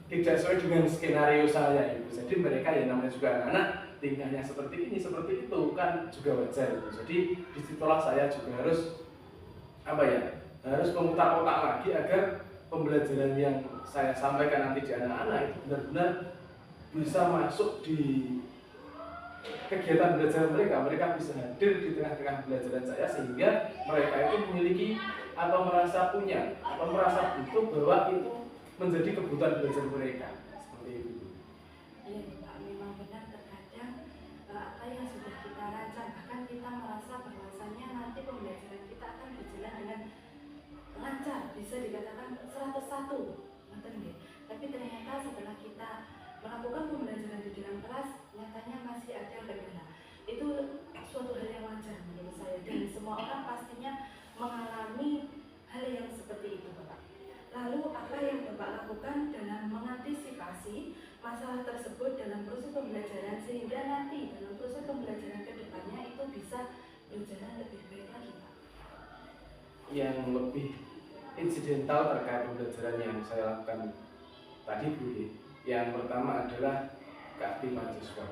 tidak sesuai dengan skenario saya itu. Jadi mereka yang namanya juga anak-anak tingkahnya seperti ini seperti itu kan juga wajar itu. Jadi disitulah saya juga harus harus memutar otak lagi agar pembelajaran yang saya sampaikan nanti di anak-anak itu benar-benar bisa masuk di kegiatan belajar mereka bisa hadir di tengah-tengah pembelajaran saya sehingga mereka itu memiliki atau merasa punya atau merasa butuh bahwa itu menjadi kebutuhan belajar mereka seperti itu. Iya Pak, memang benar terkadang apa yang sudah kita rancang bahkan kita merasa bahwasannya nanti pembelajaran kita akan berjalan dengan lancar, bisa dikatakan 101 tapi ternyata setelah kita melakukan pembelajaran di dalam kelas nyatanya masih ada kendala. Itu suatu hal yang wajar menurut saya dan semua orang pastinya mengalami hal yang seperti itu Bapak. Lalu apa yang Bapak lakukan dalam mengantisipasi masalah tersebut dalam proses pembelajaran sehingga nanti dalam proses pembelajaran kedepannya itu bisa berjalan lebih baik lagi Pak? Yang lebih insidental terkait pembelajaran yang saya lakukan tadi Bu, yang pertama adalah keaktifan siswa.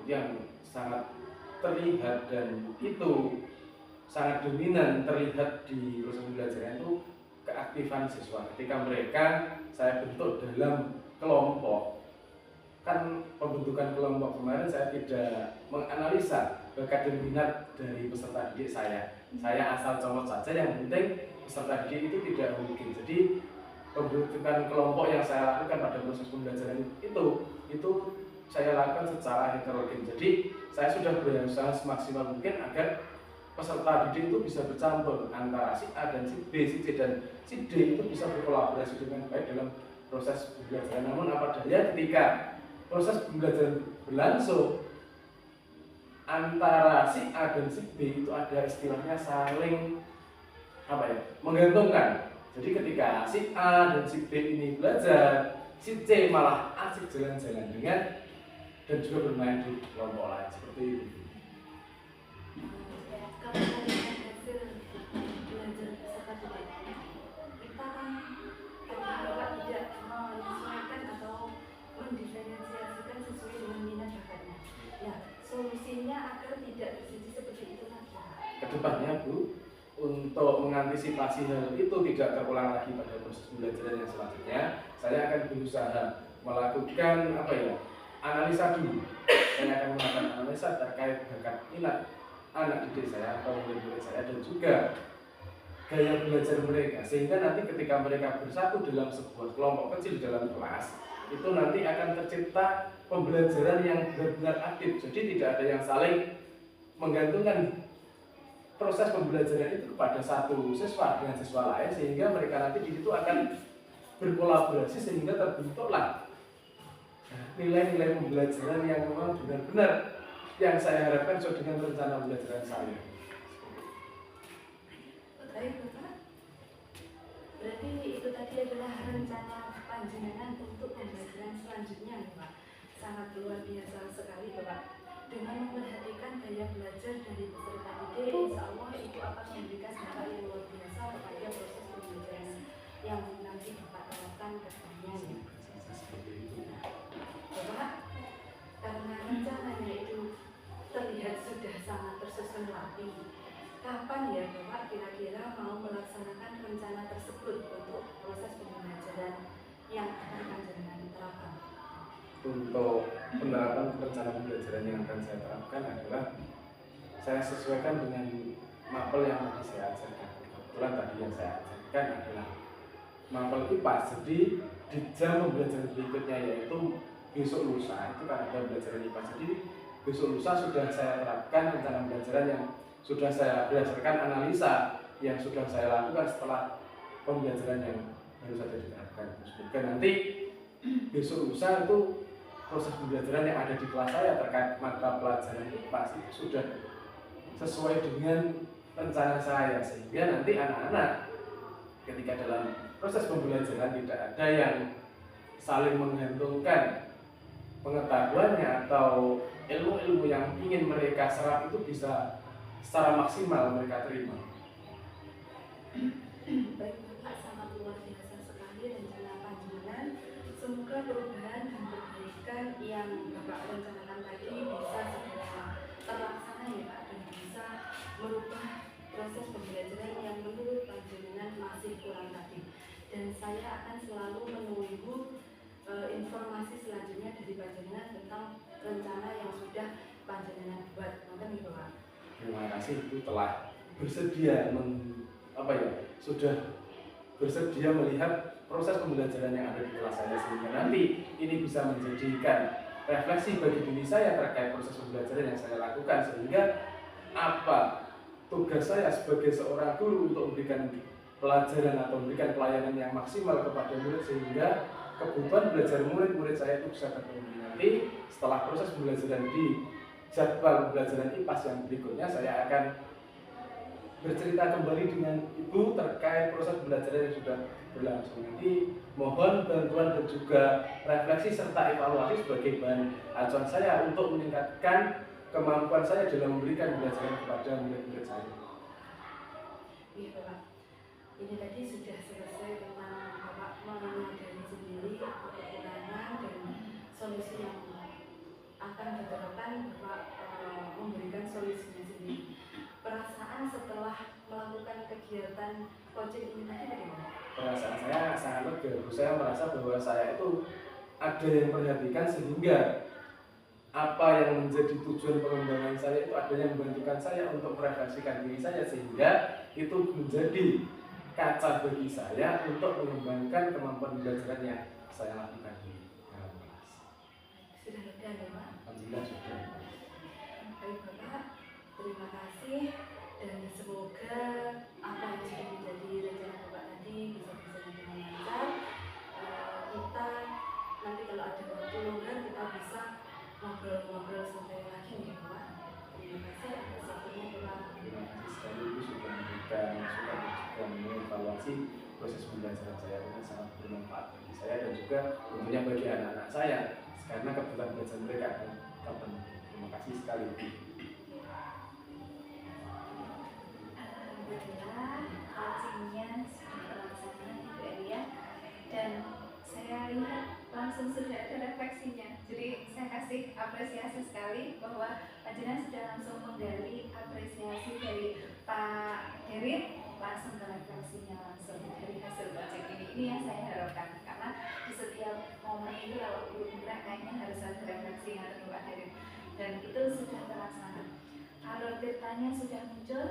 Jadi yang sangat terlihat dan itu sangat dominan terlihat di proses pembelajaran itu keaktifan siswa. Ketika mereka saya bentuk dalam kelompok, kan pembentukan kelompok kemarin saya tidak menganalisa bakat dan minat dari peserta didik saya. Saya asal comot saja, yang penting peserta didik itu tidak mungkin. Jadi pembentukan kelompok yang saya lakukan pada proses pembelajaran itu saya lakukan secara heterogen. Jadi saya sudah berusaha semaksimal mungkin agar peserta didik itu bisa bercampur antara si A dan si B, si C dan si D itu bisa berkolaborasi dengan baik dalam proses pembelajaran. Namun apa daya ketika proses pembelajaran berlangsung antara si A dan si B itu ada istilahnya saling menggantungkan. Jadi ketika si A dan si B ini belajar, si C malah asik jalan-jalan dengan dan juga bermain di kelompok lain seperti itu. Kalau melihat hasil belajar peserta didik, kita kan Bapak tidak menyesuaikan atau mendiferensiasikan sesuai dengan minat bakatnya. Nah, solusinya agar tidak terjadi seperti itu lagi. Kedepannya Bu, untuk mengantisipasi hal itu tidak terulang lagi pada proses pembelajaran yang selanjutnya, saya akan berusaha melakukan analisa dulu. Saya akan melakukan analisa terkait bakat minat anak didik saya atau murid-murid saya dan juga gaya belajar mereka, sehingga nanti ketika mereka bersatu dalam sebuah kelompok kecil dalam kelas itu nanti akan tercipta pembelajaran yang benar-benar aktif. Jadi tidak ada yang saling menggantungkan proses pembelajaran itu kepada satu siswa dengan siswa lain, sehingga mereka nanti di situ akan berkolaborasi sehingga terbentuklah nilai-nilai pembelajaran yang memang benar-benar yang saya harapkan sesuai dengan rencana pembelajaran saya. Baik Bapak, berarti itu tadi adalah rencana panjenengan untuk pembelajaran selanjutnya nih Pak. Sangat luar biasa sekali Bapak. Dengan memperhatikan gaya belajar dari peserta didik, insya Allah itu akan memberikan dampak yang luar biasa kepada proses pembelajaran yang nanti Bapak terapkan ke depannya. Bapak, karena rencananya itu terlihat sudah sangat tersusun rapi, kapan ya Bapak kira-kira mau melaksanakan rencana tersebut untuk proses pembelajaran yang akan panjenengan terapkan? Untuk penerapan rencana pembelajaran yang akan saya terapkan adalah saya sesuaikan dengan mapel yang tadi saya ajarkan. Kebetulan tadi yang saya ajarkan adalah mapel IPA. Jadi di jam pembelajaran berikutnya yaitu besok lusa itu kan ada pembelajaran IPA. Jadi besok lusa sudah saya terapkan rencana pembelajaran yang sudah saya berdasarkan analisa yang sudah saya lakukan setelah pembelajaran yang baru saja diterapkan. Semoga nanti besok lusa itu proses pembelajaran yang ada di kelas saya terkait mata pelajaran IPA itu sudah sesuai dengan rencana saya, sehingga nanti anak-anak ketika dalam proses pembelajaran tidak ada yang saling menggantungkan pengetahuannya atau ilmu-ilmu yang ingin mereka serap itu bisa secara maksimal mereka terima. Baik Bapak, sangat luar biasa sekali rencana panjenengan. Semoga perubahan dan perbaikan yang Bapak rencanakan tadi bisa segera terlaksana ya Pak, dan bisa merubah proses pembelajaran yang menurut panjenengan masih kurang tadi. Dan saya akan selalu menunggu informasi selanjutnya dari panjenengan tentang rencana yang sudah panjenengan buat. Mungkin itu Pak. Terima kasih itu telah bersedia sudah bersedia melihat proses pembelajaran yang ada di kelas saya, sehingga nanti ini bisa menjadikan refleksi bagi diri saya terkait proses pembelajaran yang saya lakukan, sehingga apa tugas saya sebagai seorang guru untuk memberikan pelajaran atau memberikan pelayanan yang maksimal kepada murid, sehingga kebutuhan belajar murid-murid saya itu bisa terpenuhi. Nanti setelah proses pembelajaran di jadwal pembelajaran IPAS yang berikutnya, saya akan bercerita kembali dengan Ibu terkait proses pembelajaran yang sudah berlangsung. Nanti mohon bantuan dan juga refleksi serta evaluasi sebagai bahan acuan saya untuk meningkatkan kemampuan saya dalam memberikan pembelajaran kepada murid-murid saya. Iya Bapak, ini tadi sudah selesai tentang Bapak menyadari sendiri kekurangan dan solusi yang akan diterapkan. Bapak memberikan solusinya sendiri. Perasaan setelah melakukan kegiatan coaching ini tadi bagaimana? Perasaan saya sangat lega. Saya merasa bahwa saya itu ada yang memperhatikan, sehingga apa yang menjadi tujuan pengembangan saya itu ada yang membantukan saya untuk merefleksikan diri saya, sehingga itu menjadi kaca bagi saya untuk mengembangkan kemampuan pembelajaran yang saya lakukan di dalam kelas. Sudah dan ya Pak. Alhamdulillah sudah. Baik Bapak, terima kasih dan semoga apa yang sudah menjadi rencana Bapak tadi bisa berjalan dengan lancar. Kita nanti kalau ada waktu longgar kita bisa ngobrol-ngobrol santai lagi nih Bapak. Terima kasih atas waktunya Bapak. Terima kasih sekali Ibu sudah memberikan masukan dan juga mengevaluasi proses pembelajaran saya ini sangat bermanfaat bagi saya dan juga tentunya bagi anak-anak saya karena kebetulan belajar mereka akan kapan. Terima kasih sekali. Alhamdulillah coachingnya sudah terlaksana Ibu Elia dan saya lihat langsung sudah ada refleksinya. Jadi saya kasih apresiasi sekali bahwa panjenengan sudah langsung menggali apresiasi dari Pak Derit langsung ke refleksinya langsung dari hasil coaching ini. Ini yang saya harapkan karena di setiap momen itu kalau belum gerak kayaknya harus ada refleksi dari Pak Derit dan itu sudah terlaksana. Alur tirtanya sudah muncul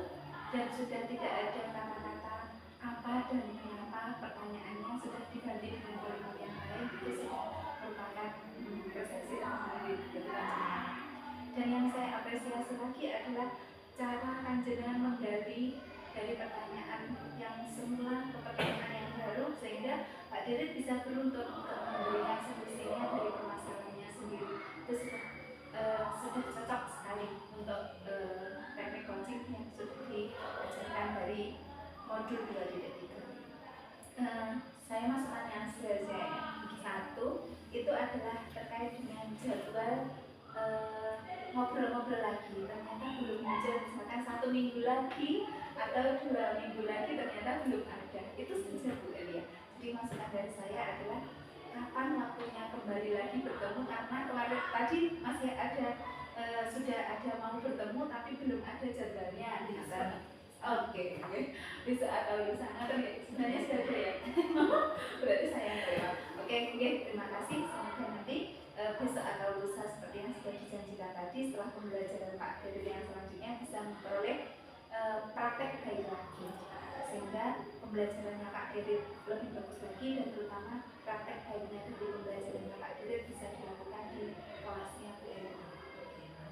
dan sudah tidak ada kata-kata apa dan kenapa, pertanyaannya sudah diganti dengan kalimat yang lain. Itu sudah merupakan prosesi dari panjenengan. Dan yang saya apresiasi lagi adalah cara panjenengan menggali dari pertanyaan yang semula ke pertanyaan yang baru sehingga Pak Derit bisa beruntun untuk memberikan solusinya dari permasalahannya sendiri. Itu sudah cocok sekali untuk teknik coaching yang sudah diajarkan dari modul 2.3. Saya masuk pertanyaan saja. Satu itu adalah terkait dengan jadwal ngobrol-ngobrol lagi. Ternyata belum muncul, misalkan 1 minggu lagi atau 2 minggu lagi ternyata belum ada. Itu saja Bu Elia. Jadi masukan dari saya adalah kapan waktunya kembali lagi bertemu karena kemarin tadi masih ada sudah ada mau bertemu tapi belum ada jadwalnya di sana. Oke. Bisa atau lusa kan ya? Sebenarnya sudah ada ya. Berarti saya yang terima. Oke, terima kasih. Semoga nanti besok atau lusa seperti yang sudah dijanjikan tadi setelah pembelajaran Pak Derit yang selanjutnya bisa memperoleh praktek baik lagi sehingga pembelajarannya Pak Derit lebih bagus lagi dan terutama praktek baiknya dari pembelajarannya Pak Derit bisa dilakukan di kelasnya Bu Elia.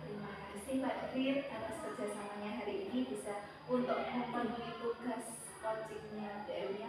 Terima kasih Pak Derit atas kerjasamanya hari ini bisa untuk memenuhi tugas coachingnya Bu Elia